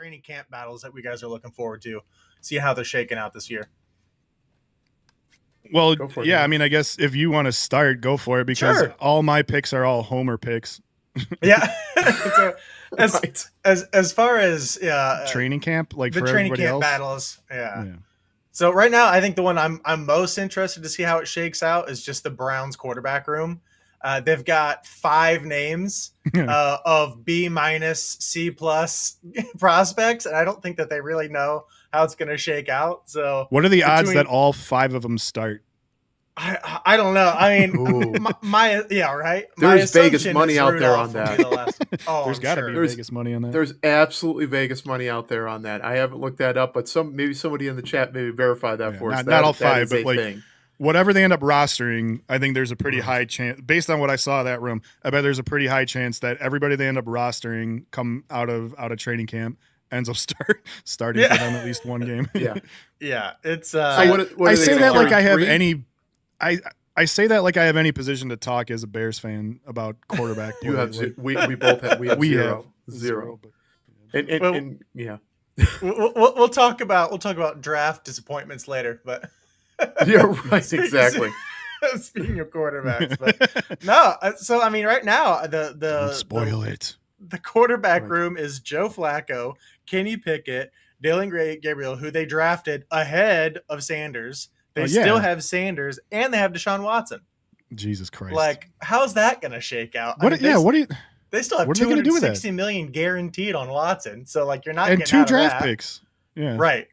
training camp battles that we guys are looking forward to, see how they're shaking out this year. Well, yeah, man. I mean, I guess if you want to start, go for it, because all my picks are all homer picks. Yeah. So, as far as training camp, like the for training everybody camp else, battles, yeah. So right now, I think the one I'm most interested to see how it shakes out is just the Browns quarterback room. They've got 5 names of B-, C+ prospects, and I don't think that they really know how it's going to shake out. So, what are the odds that all 5 of them start? I don't know. I mean, my right. There's Vegas money out there on that. There's got to be Vegas money on that. There's absolutely Vegas money out there on that. I haven't looked that up, but maybe somebody in the chat maybe verify that for us. Not all 5, but like whatever they end up rostering, I think there's a pretty high chance, based on what I saw of that room. I bet there's a pretty high chance that everybody they end up rostering come out of training camp ends up starting for them at least one game. Yeah. It's. So I say that like I have any. I say that like I have any position to talk as a Bears fan about quarterback. You have we both have zero. And yeah. We'll talk about draft disappointments later, but yeah, right, exactly. Speaking of quarterbacks, but no. So I mean, right now the Don't spoil it. The quarterback room is Joe Flacco, Kenny Pickett, Dylan Gabriel, who they drafted ahead of Sanders. They still have Sanders, and they have Deshaun Watson. Jesus Christ! Like, how's that going to shake out? What? What do you? They still have $260 million guaranteed on Watson, so like you're not and getting 2 draft picks. Yeah, right.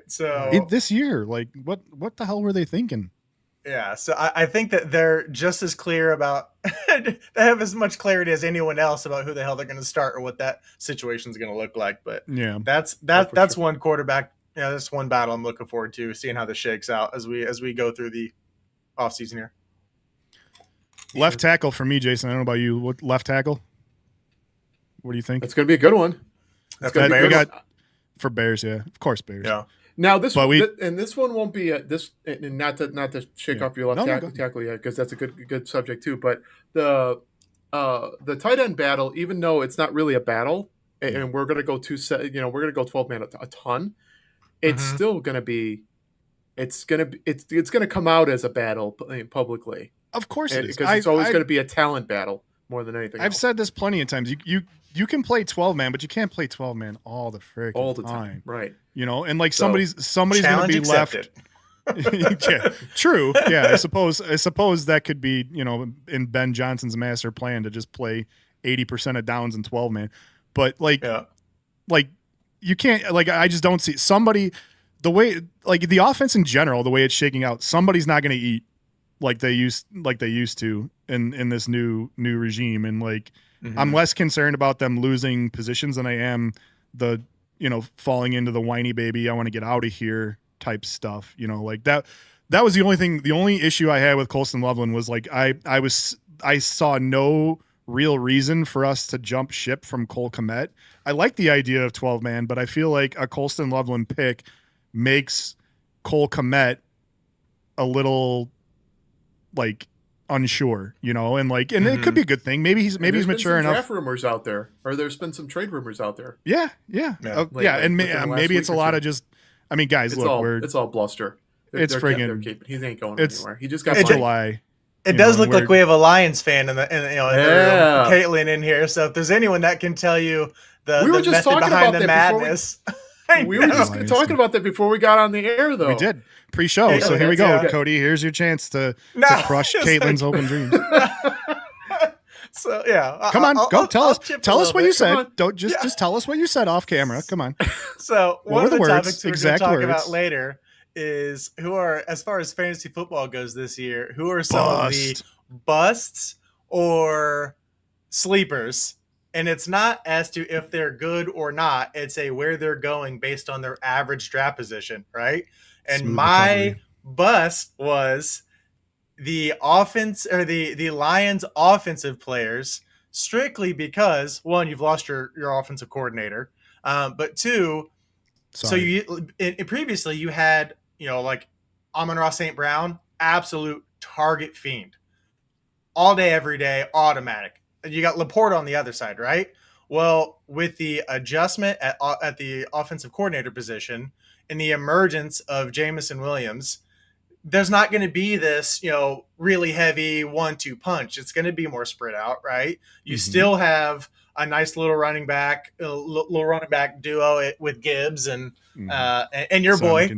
So this year, like, what the hell were they thinking? Yeah, so I think that they're just as clear about. They have as much clarity as anyone else about who the hell they're going to start or what that situation is going to look like. But yeah, that's one quarterback. Yeah, that's one battle I'm looking forward to, seeing how this shakes out as we go through the offseason here. Left tackle for me, Jason. I don't know about you. What left tackle? What do you think? It's going to be a good one. That's good. We got for Bears, yeah, of course, Bears. Yeah. Now this one won't be this, and not to shake off your left tackle yet, because that's a good subject too. But the tight end battle, even though it's not really a battle, and we're going to go we're going to go 12 man a ton. It's still going to be, it's going to come out as a battle publicly. Of course it is. Because it's always going to be a talent battle more than anything I've else. said this plenty of times. You can play 12 man, but you can't play 12 man all the time. Right. You know, and like somebody's going to be left. Yeah, true. Yeah, I suppose that could be, in Ben Johnson's master plan to just play 80% of downs in 12 man. But like you can't, like, I just don't see somebody, the way, like, the offense in general, the way it's shaking out, somebody's not going to eat like they used to in this new regime. And like, I'm less concerned about them losing positions than I am the, falling into the whiny baby, I want to get out of here type stuff, like that was the only issue I had with Colston Loveland was like, I saw no real reason for us to jump ship from Cole Kmet. I like the idea of 12 man, but I feel like a Colston Loveland pick makes Cole Kmet a little like unsure, and it could be a good thing. Maybe he's mature enough. Draft rumors out there, or there's been some trade rumors out there. Yeah. And maybe it's a lot of just. I mean, guys, it's all bluster. It's friggin'. He ain't going anywhere. He just got July. It does look like we have a Lions fan in the room, Caitlin in here. So if there's anyone that can tell you the method behind the madness. We were just talking about that before we got on the air, though. We did pre-show. So here we go, Cody. Here's your chance to crush Caitlin's open dreams. So yeah, come on, go tell us. Tell us what you said. Don't just tell us what you said off camera. Come on. So one of the topics we're going to talk about later is who are, as far as fantasy football goes this year, who are some of the busts or sleepers. And it's not as to if they're good or not. It's where they're going based on their average draft position, right? And Smooth my recovery. bust was the offense or the Lions offensive players, strictly because, one, you've lost your offensive coordinator, but two, previously you had, like Amon-Ra St. Brown, absolute target fiend, all day, every day, automatic. You got Laporta on the other side, right? Well, with the adjustment at the offensive coordinator position and the emergence of Jamison Williams, there's not going to be this, really heavy 1-2 punch. It's going to be more spread out, right? You still have a nice little running back duo with Gibbs and your boy,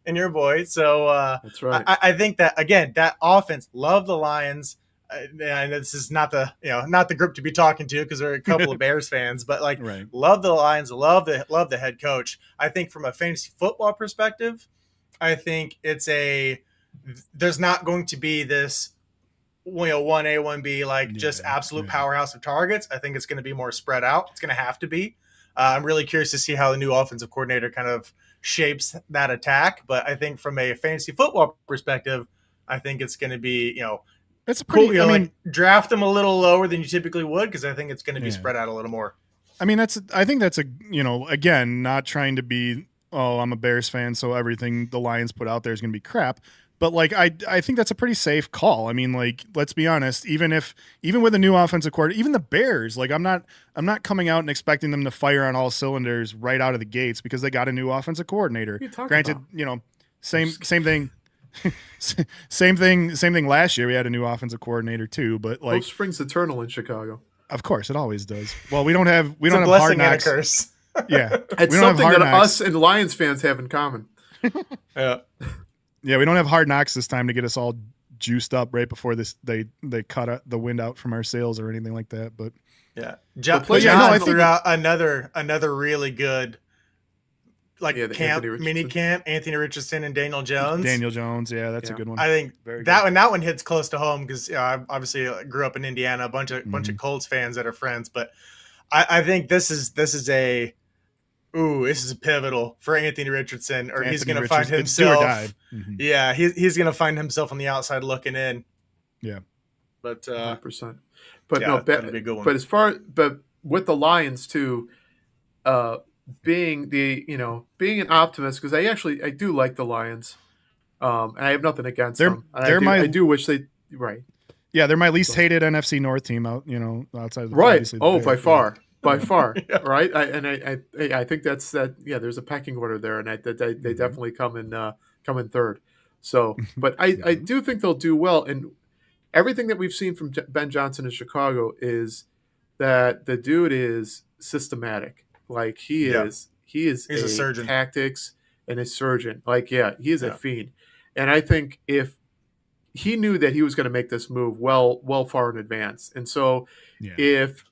and your boy. So that's right. I think that again, that offense, love the Lions. And this is not the group to be talking to because there are a couple of Bears fans, but love the Lions, love the head coach. I think from a fantasy football perspective, I think there's not going to be this 1A, 1B, just absolute powerhouse of targets. I think it's going to be more spread out. It's going to have to be. I'm really curious to see how the new offensive coordinator kind of shapes that attack. But I think from a fantasy football perspective, I think it's going to be, it's a pretty cool. Draft them a little lower than you typically would because I think it's going to be spread out a little more. I mean, I think that's again, not trying to be, I'm a Bears fan, so everything the Lions put out there is going to be crap. But I think that's a pretty safe call. I mean, let's be honest. Even with a new offensive coordinator, even the Bears, I'm not coming out and expecting them to fire on all cylinders right out of the gates because they got a new offensive coordinator. Granted, same thing. Same thing last year. We had a new offensive coordinator too, but hope springs eternal in Chicago. Of course, it always does. Well, we don't have hard knocks. And a curse. Yeah, it's something that us and Lions fans have in common. Yeah, we don't have hard knocks this time to get us all juiced up right before they cut the wind out from our sails or anything like that. But John threw out another really good mini camp. Anthony Richardson and Daniel Jones. That's a good one. I think that one hits close to home because I obviously grew up in Indiana. A bunch of Colts fans that are friends, but I think this is pivotal for Anthony Richardson, or he's going to find himself. Yeah, he's going to find himself on the outside looking in. Yeah, but 100%. But with the Lions too, being an optimist, because I do like the Lions, and I have nothing against them. I do wish they Yeah, they're my least hated NFC North team outside of the right. By far. Right. I think that's that. Yeah, there's a pecking order there, and they definitely come in third. So, but I do think they'll do well, and everything that we've seen from Ben Johnson in Chicago is that the dude is systematic. He is a surgeon. Tactics and a surgeon. He is a fiend. And I think if he knew that he was going to make this move well far in advance. And so if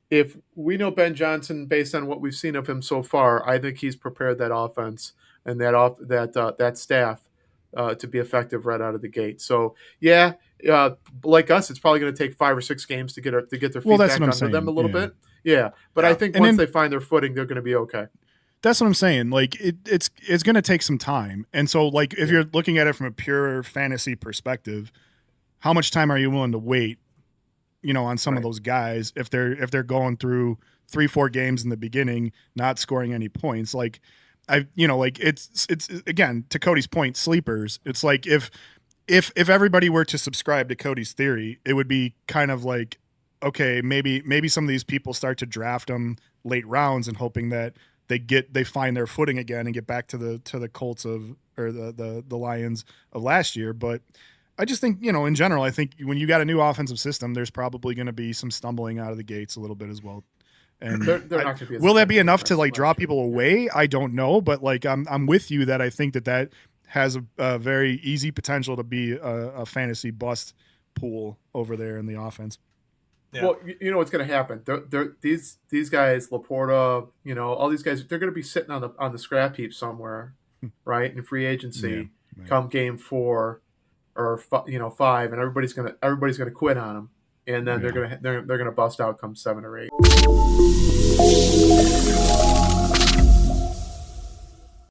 we know Ben Johnson based on what we've seen of him so far, I think he's prepared that offense and that staff to be effective right out of the gate. So like us, it's probably going to take 5 or 6 games to get their feet back under them a little bit. Yeah, but I think once they find their footing, they're going to be okay. That's what I'm saying. It's going to take some time. And so if you're looking at it from a pure fantasy perspective, how much time are you willing to wait, on some of those guys if they're going through 3-4 games in the beginning, not scoring any points? It's again, to Cody's point, sleepers. It's if everybody were to subscribe to Cody's theory, it would be kind of okay, maybe some of these people start to draft them late rounds and hoping that they find their footing again and get back to the Colts or the Lions of last year. But I just think, in general, I think when you got a new offensive system, there's probably going to be some stumbling out of the gates a little bit as well. And they're not gonna be will that be enough to draw people away? I don't know, but I'm with you that I think that has a very easy potential to be a fantasy bust pool over there in the offense. Yeah. Well, what's going to happen. These guys, Laporta, all these guys, they're going to be sitting on the scrap heap somewhere, right, in free agency, come game 4 or 5, and everybody's going to quit on them, and then they're going to bust out come 7 or 8.